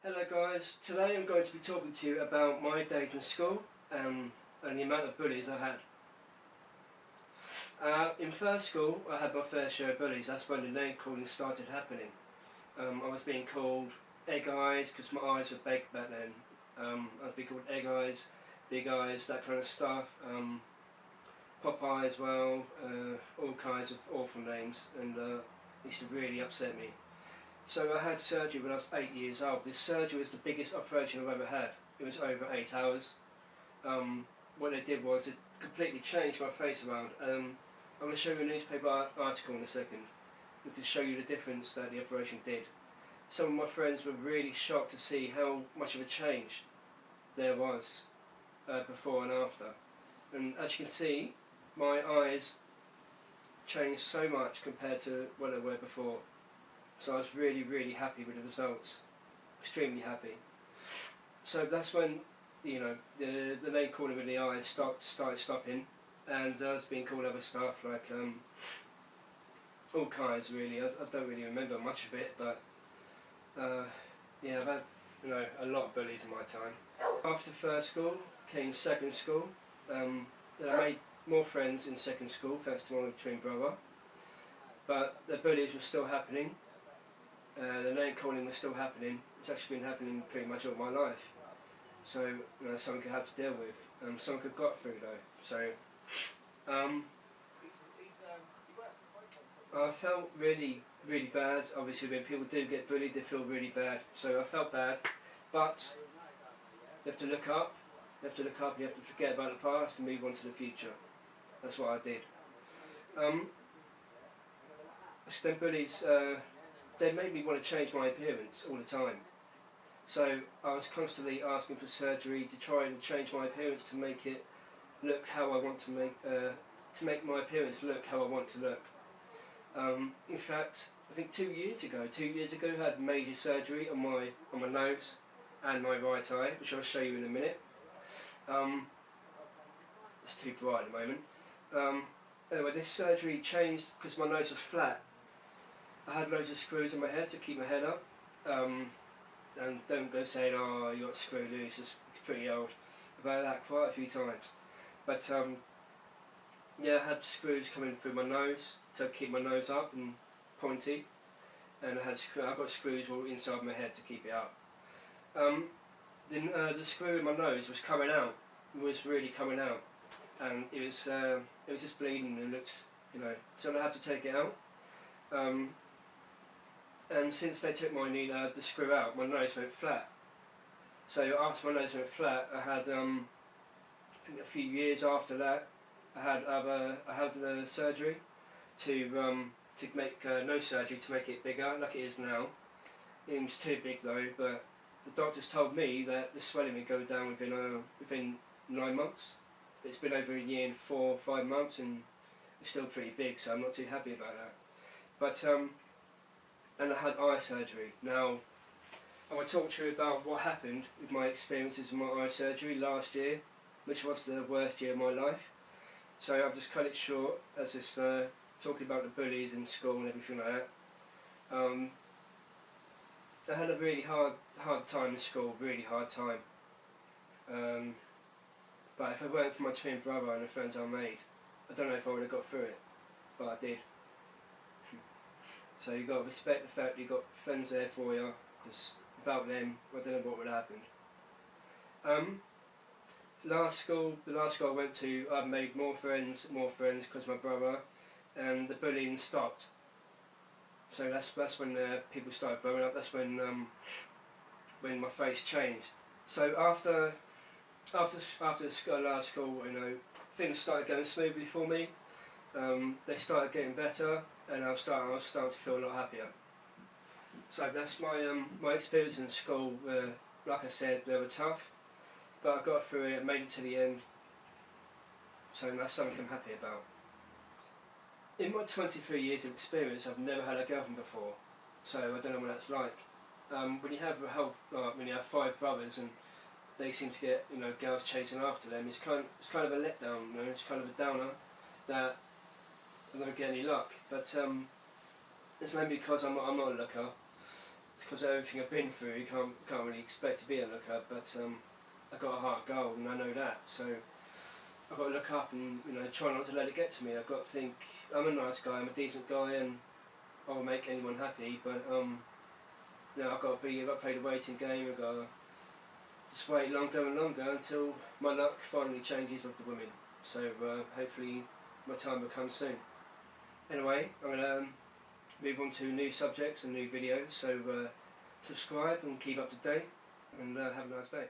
Hello guys, today I'm going to be talking to you about my days in school and the amount of bullies I had. In first school I had my fair share of bullies. That's when the name calling started happening. I was being called egg eyes because my eyes were big back then. I was being called egg eyes, big eyes, that kind of stuff. Pop eye as well, all kinds of awful names, and it used to really upset me. So I had surgery when I was 8 years old. This surgery was the biggest operation I've ever had. It was over 8 hours. What they did was it completely changed my face around. I'm going to show you a newspaper article in a second. It can show you the difference that the operation did. Some of my friends were really shocked to see how much of a change there was before and after. And as you can see, my eyes changed so much compared to what they were before. So I was really happy with the results, extremely happy. So that's when, you know, the name calling with the eyes started stopping, and I was being called other stuff like all kinds really. I don't really remember much of it, but yeah, I've had a lot of bullies in my time. After first school came second school. Then I made more friends in second school thanks to my twin brother, but the bullies were still happening. The name calling was still happening. It's actually been happening pretty much all my life. So, something I had to deal with. Something I got through though. So, I felt really bad. Obviously, when people do get bullied, they feel really bad. So I felt bad, but you have to look up. You have to look up. You have to forget about the past and move on to the future. That's what I did. The bullies. They made me want to change my appearance all the time. So I was constantly asking for surgery to try and change my appearance to make it look how I want to make my appearance look how I want to look. In fact, I think 2 years ago, I had major surgery on my nose and my right eye, which I'll show you in a minute. It's too bright at the moment. Anyway, this surgery changed because my nose was flat. I had loads of screws in my head to keep my head up, and don't go saying, oh, you got screw loose, it's pretty old. I've had that quite a few times. But yeah, I had screws coming through my nose to keep my nose up and pointy, and I got screws all inside my head to keep it up. The screw in my nose was coming out, really coming out, and it was just bleeding and looked, so I had to take it out. And since they took the screw out, my nose went flat. So after my nose went flat, I had, I think a few years after that, I had surgery to make nose surgery to make it bigger, like it is now. It was too big though, but the doctors told me that the swelling would go down within 9 months. It's been over a year and 4 or 5 months, and it's still pretty big, so I'm not too happy about that. But and I had eye surgery. Now, I want to talk to you about what happened with my experiences with my eye surgery last year, which was the worst year of my life. So I've just cut it short, as just talking about the bullies in school and everything like that. I had a really hard time in school, really hard time. But if it weren't for my twin brother and the friends I made, I don't know if I would have got through it, but I did. So you've got to respect the fact you've got friends there for you, because without them, I don't know what would have happened. The last school I went to, I made more friends because of my brother, and the bullying stopped. So that's when people started growing up. That's when my face changed. So after the last school, things started going smoothly for me. They started getting better, and I was starting to feel a lot happier. So that's my experience in school. Like I said, they were tough, but I got through it, made it to the end. So that's something I'm happy about. In my 23 years of experience, I've never had a girlfriend before, so I don't know what that's like. When you have 5 brothers and they seem to get girls chasing after them, it's kind of a letdown. It's kind of a downer that I don't get any luck. But it's maybe because I'm not a looker. because of everything I've been through, you can't really expect to be a looker, but I've got a heart of gold and I know that, so I've got to look up and try not to let it get to me. I've got to think I'm a nice guy, I'm a decent guy, and I'll make anyone happy, but I've got to play the waiting game. I've got to just wait longer and longer until my luck finally changes with the women. So hopefully my time will come soon. Anyway, I'm going to move on to new subjects and new videos, so subscribe and keep up to date, and have a nice day.